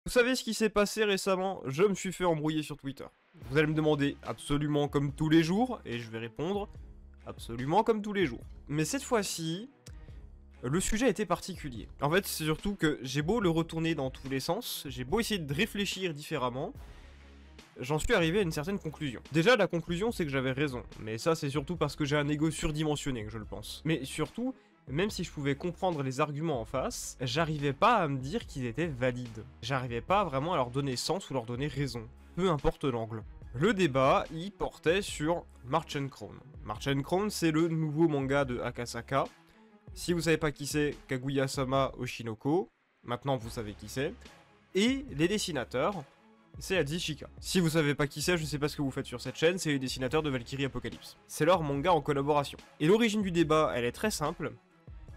Vous savez ce qui s'est passé récemment? Je me suis fait embrouiller sur Twitter. Vous allez me demander absolument comme tous les jours, et je vais répondre absolument comme tous les jours. Mais cette fois-ci, le sujet était particulier. En fait, c'est surtout que j'ai beau le retourner dans tous les sens, j'ai beau essayer de réfléchir différemment, j'en suis arrivé à une certaine conclusion. Déjà, la conclusion, c'est que j'avais raison, mais ça, c'est surtout parce que j'ai un ego surdimensionné que je le pense. Mais surtout, même si je pouvais comprendre les arguments en face, j'arrivais pas à me dire qu'ils étaient valides. J'arrivais pas vraiment à leur donner sens ou leur donner raison, peu importe l'angle. Le débat, il portait sur March and Crown. March and Crown, c'est le nouveau manga de Akasaka. Si vous savez pas qui c'est, Kaguya-sama Oshinoko, maintenant vous savez qui c'est. Et les dessinateurs, c'est Adzishika. Si vous savez pas qui c'est, je sais pas ce que vous faites sur cette chaîne, c'est les dessinateurs de Valkyrie Apocalypse. C'est leur manga en collaboration. Et l'origine du débat, elle est très simple.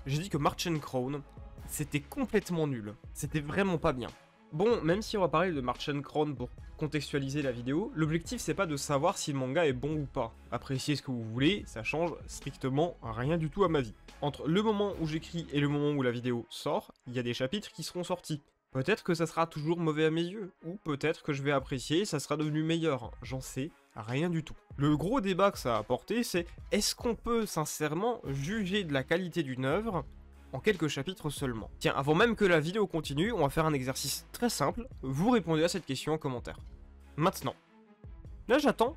J'ai dit que March and Crown, c'était complètement nul. C'était vraiment pas bien. Bon, même si on va parler de March and Crown pour contextualiser la vidéo, l'objectif c'est pas de savoir si le manga est bon ou pas. Appréciez ce que vous voulez, ça change strictement rien du tout à ma vie. Entre le moment où j'écris et le moment où la vidéo sort, il y a des chapitres qui seront sortis. Peut-être que ça sera toujours mauvais à mes yeux, ou peut-être que je vais apprécier et ça sera devenu meilleur, j'en sais rien du tout. Le gros débat que ça a apporté, c'est est-ce qu'on peut sincèrement juger de la qualité d'une œuvre en quelques chapitres seulement? Tiens, avant même que la vidéo continue, on va faire un exercice très simple, vous répondez à cette question en commentaire. Maintenant. Là j'attends.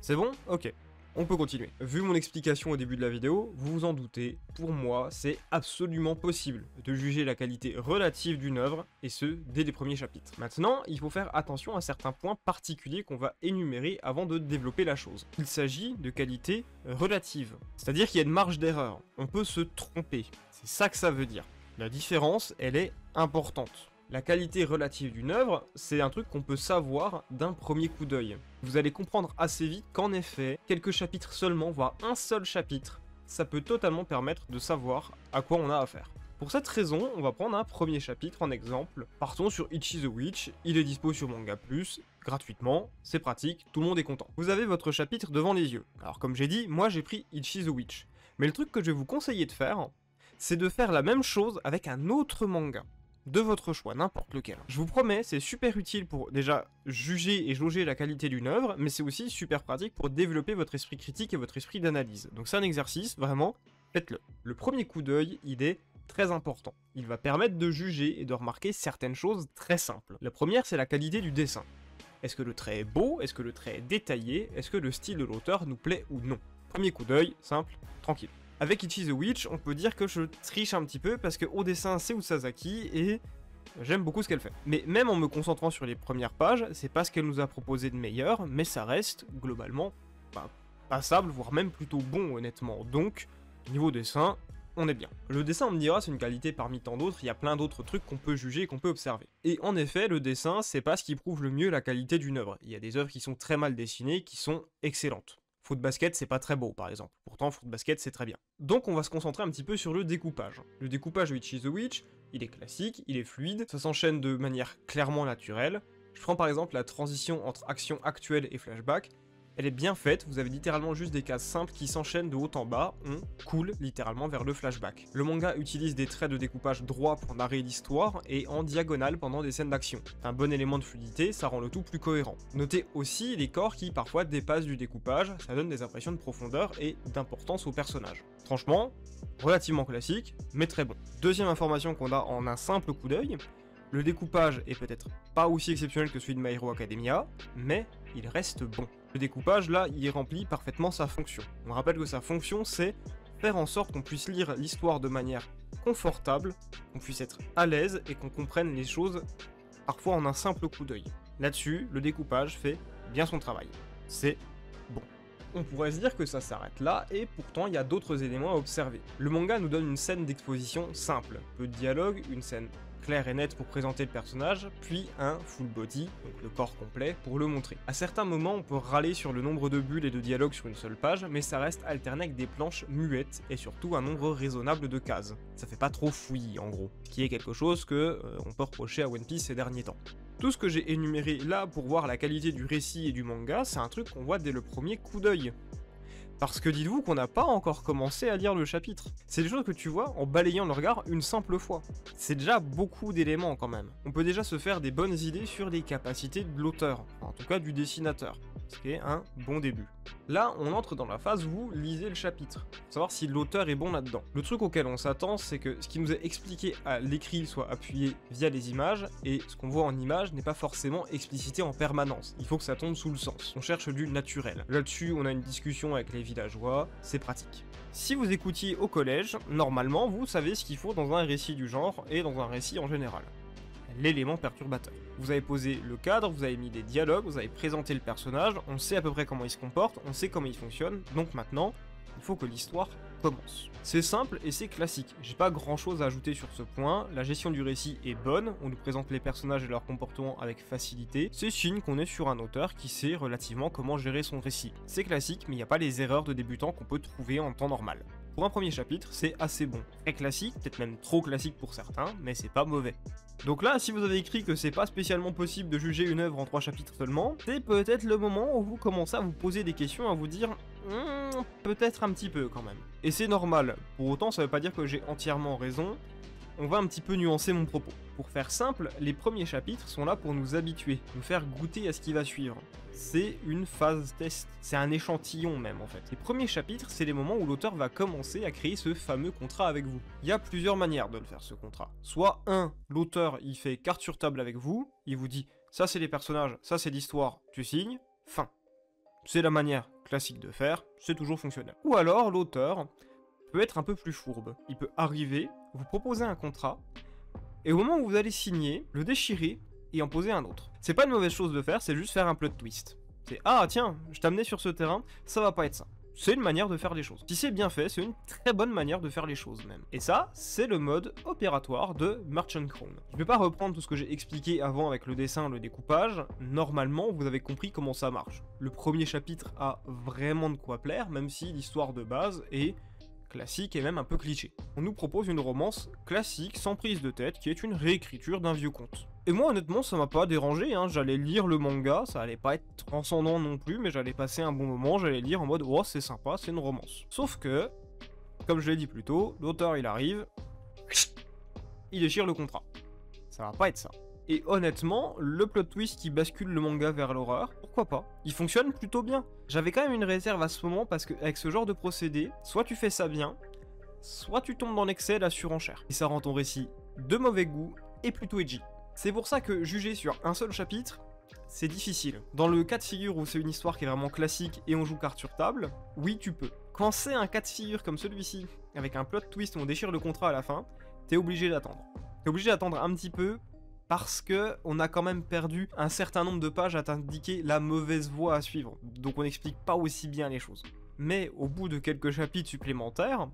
C'est bon? Ok. On peut continuer. Vu mon explication au début de la vidéo, vous vous en doutez, pour moi, c'est absolument possible de juger la qualité relative d'une œuvre, et ce, dès les premiers chapitres. Maintenant, il faut faire attention à certains points particuliers qu'on va énumérer avant de développer la chose. Il s'agit de qualité relative, c'est-à-dire qu'il y a une marge d'erreur, on peut se tromper, c'est ça que ça veut dire. La différence, elle est importante. La qualité relative d'une œuvre, c'est un truc qu'on peut savoir d'un premier coup d'œil. Vous allez comprendre assez vite qu'en effet, quelques chapitres seulement, voire un seul chapitre, ça peut totalement permettre de savoir à quoi on a affaire. Pour cette raison, on va prendre un premier chapitre en exemple. Partons sur Ichi the Witch, il est dispo sur Manga Plus, gratuitement, c'est pratique, tout le monde est content. Vous avez votre chapitre devant les yeux. Alors comme j'ai dit, moi j'ai pris Ichi the Witch. Mais le truc que je vais vous conseiller de faire, c'est de faire la même chose avec un autre manga. De votre choix, n'importe lequel. Je vous promets, c'est super utile pour déjà juger et jauger la qualité d'une œuvre, mais c'est aussi super pratique pour développer votre esprit critique et votre esprit d'analyse. Donc c'est un exercice, vraiment, faites-le. Le premier coup d'œil, il est très important. Il va permettre de juger et de remarquer certaines choses très simples. La première, c'est la qualité du dessin. Est-ce que le trait est beau? Est-ce que le trait est détaillé? Est-ce que le style de l'auteur nous plaît ou non? Premier coup d'œil, simple, tranquille. Avec Ichi the Witch, on peut dire que je triche un petit peu parce que au dessin c'est Usazaki et j'aime beaucoup ce qu'elle fait. Mais même en me concentrant sur les premières pages, c'est pas ce qu'elle nous a proposé de meilleur, mais ça reste globalement passable, voire même plutôt bon honnêtement. Donc, niveau dessin, on est bien. Le dessin, on me dira, c'est une qualité parmi tant d'autres, il y a plein d'autres trucs qu'on peut juger et qu'on peut observer. Et en effet, le dessin, c'est pas ce qui prouve le mieux la qualité d'une œuvre. Il y a des œuvres qui sont très mal dessinées, qui sont excellentes. Foot Basket, c'est pas très beau, par exemple. Pourtant, Foot Basket, c'est très bien. Donc, on va se concentrer un petit peu sur le découpage. Le découpage de Ichi the Witch, il est classique, il est fluide, ça s'enchaîne de manière clairement naturelle. Je prends par exemple la transition entre action actuelle et flashback. Elle est bien faite, vous avez littéralement juste des cases simples qui s'enchaînent de haut en bas, on coule littéralement vers le flashback. Le manga utilise des traits de découpage droit pour narrer l'histoire et en diagonale pendant des scènes d'action. Un bon élément de fluidité, ça rend le tout plus cohérent. Notez aussi les corps qui parfois dépassent du découpage, ça donne des impressions de profondeur et d'importance au personnage. Franchement, relativement classique, mais très bon. Deuxième information qu'on a en un simple coup d'œil, le découpage est peut-être pas aussi exceptionnel que celui de My Hero Academia, mais il reste bon. Le découpage, là, il remplit parfaitement sa fonction. On rappelle que sa fonction, c'est faire en sorte qu'on puisse lire l'histoire de manière confortable, qu'on puisse être à l'aise et qu'on comprenne les choses parfois en un simple coup d'œil. Là-dessus, le découpage fait bien son travail. C'est bon. On pourrait se dire que ça s'arrête là, et pourtant il y a d'autres éléments à observer. Le manga nous donne une scène d'exposition simple, peu de dialogue, une scène claire et nette pour présenter le personnage, puis un full body, donc le corps complet, pour le montrer. À certains moments, on peut râler sur le nombre de bulles et de dialogues sur une seule page, mais ça reste alterné avec des planches muettes, et surtout un nombre raisonnable de cases. Ça fait pas trop fouillis, en gros. Ce qui est quelque chose que on peut reprocher à One Piece ces derniers temps. Tout ce que j'ai énuméré là pour voir la qualité du récit et du manga, c'est un truc qu'on voit dès le premier coup d'œil. Parce que dites-vous qu'on n'a pas encore commencé à lire le chapitre. C'est des choses que tu vois en balayant le regard une simple fois. C'est déjà beaucoup d'éléments quand même. On peut déjà se faire des bonnes idées sur les capacités de l'auteur, en tout cas du dessinateur, ce qui est un bon début. Là, on entre dans la phase où vous lisez le chapitre, pour savoir si l'auteur est bon là-dedans. Le truc auquel on s'attend, c'est que ce qui nous est expliqué à l'écrit soit appuyé via les images, et ce qu'on voit en images n'est pas forcément explicité en permanence. Il faut que ça tombe sous le sens. On cherche du naturel. Là-dessus, on a une discussion avec les villageois, c'est pratique. Si vous écoutiez au collège, normalement, vous savez ce qu'il faut dans un récit du genre, et dans un récit en général. L'élément perturbateur. Vous avez posé le cadre, vous avez mis des dialogues, vous avez présenté le personnage, on sait à peu près comment il se comporte, on sait comment il fonctionne, donc maintenant, il faut que l'histoire commence. C'est simple et c'est classique, j'ai pas grand chose à ajouter sur ce point, la gestion du récit est bonne, on nous présente les personnages et leur comportement avec facilité, c'est signe qu'on est sur un auteur qui sait relativement comment gérer son récit. C'est classique, mais il n'y a pas les erreurs de débutant qu'on peut trouver en temps normal. Pour un premier chapitre, c'est assez bon. Très classique, peut-être même trop classique pour certains, mais c'est pas mauvais. Donc là, si vous avez écrit que c'est pas spécialement possible de juger une œuvre en 3 chapitres seulement, c'est peut-être le moment où vous commencez à vous poser des questions, à vous dire peut-être un petit peu quand même. Et c'est normal, pour autant ça veut pas dire que j'ai entièrement raison, on va un petit peu nuancer mon propos. Pour faire simple, les premiers chapitres sont là pour nous habituer, nous faire goûter à ce qui va suivre. C'est une phase test, c'est un échantillon même en fait. Les premiers chapitres, c'est les moments où l'auteur va commencer à créer ce fameux contrat avec vous. Il y a plusieurs manières de le faire ce contrat. Soit l'auteur il fait carte sur table avec vous, il vous dit ça c'est les personnages, ça c'est l'histoire, tu signes, fin. C'est la manière classique de faire, c'est toujours fonctionnel. Ou alors l'auteur peut être un peu plus fourbe. Il peut arriver, vous proposer un contrat, et au moment où vous allez signer, le déchirer et en poser un autre. C'est pas une mauvaise chose de faire, c'est juste faire un plot twist. C'est ah tiens, je t'amenais sur ce terrain, ça va pas être ça. C'est une manière de faire les choses. Si c'est bien fait, c'est une très bonne manière de faire les choses même. Et ça, c'est le mode opératoire de Merchant Crown. Je vais pas reprendre tout ce que j'ai expliqué avant avec le dessin, le découpage. Normalement, vous avez compris comment ça marche. Le premier chapitre a vraiment de quoi plaire, même si l'histoire de base est classique et même un peu cliché. On nous propose une romance classique, sans prise de tête, qui est une réécriture d'un vieux conte. Et moi honnêtement ça m'a pas dérangé, hein. J'allais lire le manga, ça allait pas être transcendant non plus, mais j'allais passer un bon moment, j'allais lire en mode oh c'est sympa, c'est une romance. Sauf que, comme je l'ai dit plus tôt, l'auteur il arrive, il déchire le contrat. Ça va pas être ça. Et honnêtement, le plot twist qui bascule le manga vers l'horreur, pourquoi pas? Il fonctionne plutôt bien. J'avais quand même une réserve à ce moment parce que avec ce genre de procédé, soit tu fais ça bien, soit tu tombes dans l'excès, la surenchère. Et ça rend ton récit de mauvais goût et plutôt edgy. C'est pour ça que juger sur un seul chapitre, c'est difficile. Dans le cas de figure où c'est une histoire qui est vraiment classique et on joue carte sur table, oui tu peux. Quand c'est un cas de figure comme celui-ci, avec un plot twist où on déchire le contrat à la fin, t'es obligé d'attendre. T'es obligé d'attendre un petit peu, parce que on a quand même perdu un certain nombre de pages à t'indiquer la mauvaise voie à suivre, donc on n'explique pas aussi bien les choses. Mais au bout de quelques chapitres supplémentaires,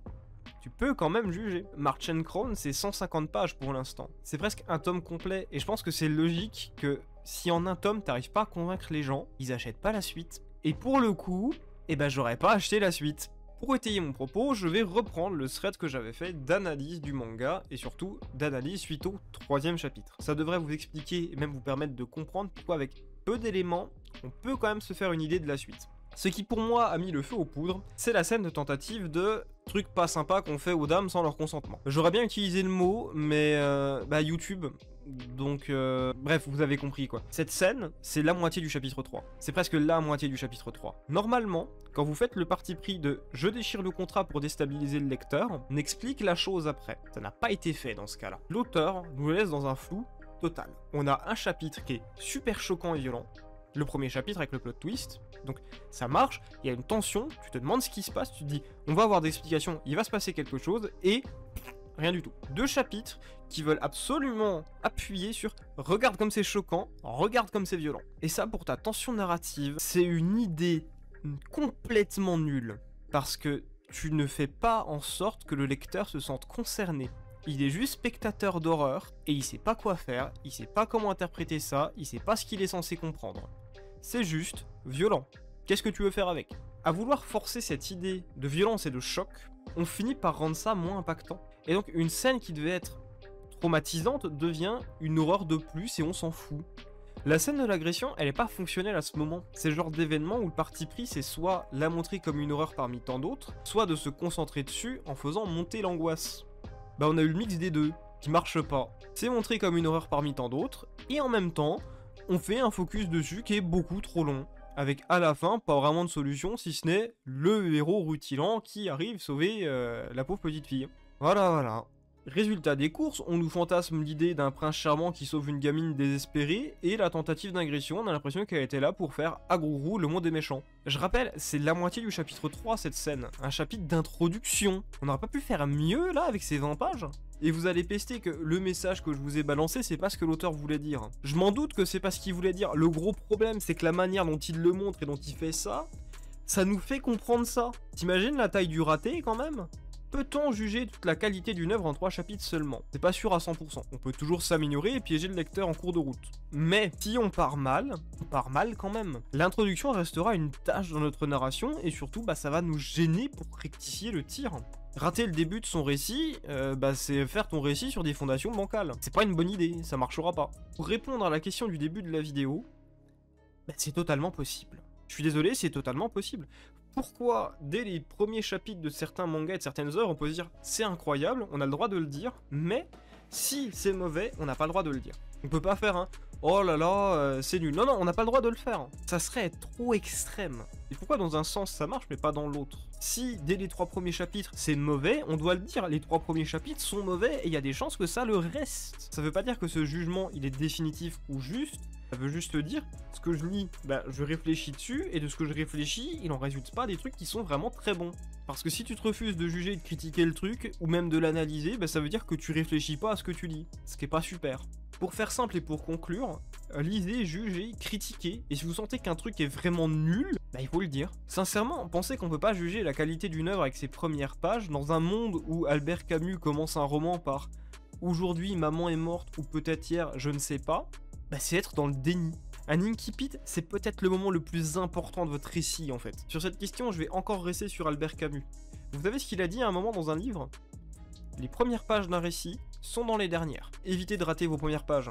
tu peux quand même juger. Merchant Crown, c'est 150 pages pour l'instant. C'est presque un tome complet, et je pense que c'est logique que si en un tome t'arrives pas à convaincre les gens, ils achètent pas la suite. Et pour le coup, eh ben j'aurais pas acheté la suite. Pour étayer mon propos, je vais reprendre le thread que j'avais fait d'analyse du manga, et surtout d'analyse suite au 3e chapitre. Ça devrait vous expliquer et même vous permettre de comprendre pourquoi avec peu d'éléments, on peut quand même se faire une idée de la suite. Ce qui pour moi a mis le feu aux poudres, c'est la scène de tentative de trucs pas sympas qu'on fait aux dames sans leur consentement. J'aurais bien utilisé le mot, mais YouTube, donc bref, vous avez compris quoi. Cette scène, c'est la moitié du chapitre 3. C'est presque la moitié du chapitre 3. Normalement, quand vous faites le parti pris de « je déchire le contrat pour déstabiliser le lecteur », on explique la chose après. Ça n'a pas été fait dans ce cas-là. L'auteur nous laisse dans un flou total. On a un chapitre qui est super choquant et violent, le premier chapitre avec le plot twist, donc ça marche, il y a une tension, tu te demandes ce qui se passe, tu te dis on va avoir des explications, il va se passer quelque chose, et rien du tout. 2 chapitres qui veulent absolument appuyer sur regarde comme c'est choquant, regarde comme c'est violent. Et ça pour ta tension narrative, c'est une idée complètement nulle, parce que tu ne fais pas en sorte que le lecteur se sente concerné. Il est juste spectateur d'horreur, et il sait pas quoi faire, il sait pas comment interpréter ça, il sait pas ce qu'il est censé comprendre. C'est juste violent. Qu'est-ce que tu veux faire avec? À vouloir forcer cette idée de violence et de choc, on finit par rendre ça moins impactant. Et donc une scène qui devait être traumatisante devient une horreur de plus et on s'en fout. La scène de l'agression, elle est pas fonctionnelle à ce moment. C'est le genre d'événement où le parti pris, c'est soit la montrer comme une horreur parmi tant d'autres, soit de se concentrer dessus en faisant monter l'angoisse. Bah on a eu le mix des deux, qui marche pas. C'est montré comme une horreur parmi tant d'autres, et en même temps, on fait un focus dessus qui est beaucoup trop long. Avec à la fin, pas vraiment de solution, si ce n'est le héros rutilant qui arrive sauver la pauvre petite fille. Voilà. Résultat des courses, on nous fantasme l'idée d'un prince charmant qui sauve une gamine désespérée, et la tentative d'agression, on a l'impression qu'elle était là pour faire agrourou le monde des méchants. Je rappelle, c'est la moitié du chapitre 3 cette scène, un chapitre d'introduction. On n'aurait pas pu faire mieux là avec ces 20 pages? Et vous allez pester que le message que je vous ai balancé, c'est pas ce que l'auteur voulait dire. Je m'en doute que c'est pas ce qu'il voulait dire. Le gros problème, c'est que la manière dont il le montre et dont il fait ça, ça nous fait comprendre ça. T'imagines la taille du raté quand même? Peut-on juger toute la qualité d'une œuvre en 3 chapitres seulement? C'est pas sûr à 100%, on peut toujours s'améliorer et piéger le lecteur en cours de route. Mais si on part mal quand même. L'introduction restera une tâche dans notre narration et surtout ça va nous gêner pour rectifier le tir. Rater le début de son récit, c'est faire ton récit sur des fondations bancales. C'est pas une bonne idée, ça marchera pas. Pour répondre à la question du début de la vidéo, c'est totalement possible. Je suis désolé, c'est totalement possible. Pourquoi, dès les premiers chapitres de certains mangas et de certaines œuvres, on peut se dire c'est incroyable, on a le droit de le dire, mais si c'est mauvais, on n'a pas le droit de le dire. On peut pas faire oh là là, c'est nul. Non, on n'a pas le droit de le faire. Ça serait trop extrême. Et pourquoi dans un sens ça marche mais pas dans l'autre? Si dès les 3 premiers chapitres c'est mauvais, on doit le dire, les 3 premiers chapitres sont mauvais et il y a des chances que ça le reste. Ça veut pas dire que ce jugement il est définitif ou juste, ça veut juste dire, ce que je lis, je réfléchis dessus, et de ce que je réfléchis, il en résulte pas des trucs qui sont vraiment très bons. Parce que si tu te refuses de juger et de critiquer le truc, ou même de l'analyser, ça veut dire que tu réfléchis pas à ce que tu lis, ce qui est pas super. Pour faire simple et pour conclure, lisez, jugez, critiquez, et si vous sentez qu'un truc est vraiment nul, il faut le dire. Sincèrement, pensez qu'on peut pas juger la qualité d'une œuvre avec ses premières pages, dans un monde où Albert Camus commence un roman par « Aujourd'hui, maman est morte » ou peut-être hier, je ne sais pas, c'est être dans le déni. Un incipit, c'est peut-être le moment le plus important de votre récit en fait. Sur cette question, je vais encore rester sur Albert Camus. Vous savez ce qu'il a dit à un moment dans un livre? Les premières pages d'un récit sont dans les dernières. Évitez de rater vos premières pages.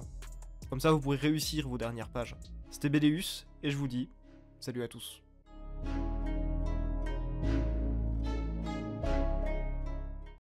Comme ça, vous pourrez réussir vos dernières pages. C'était Béléus, et je vous dis salut à tous.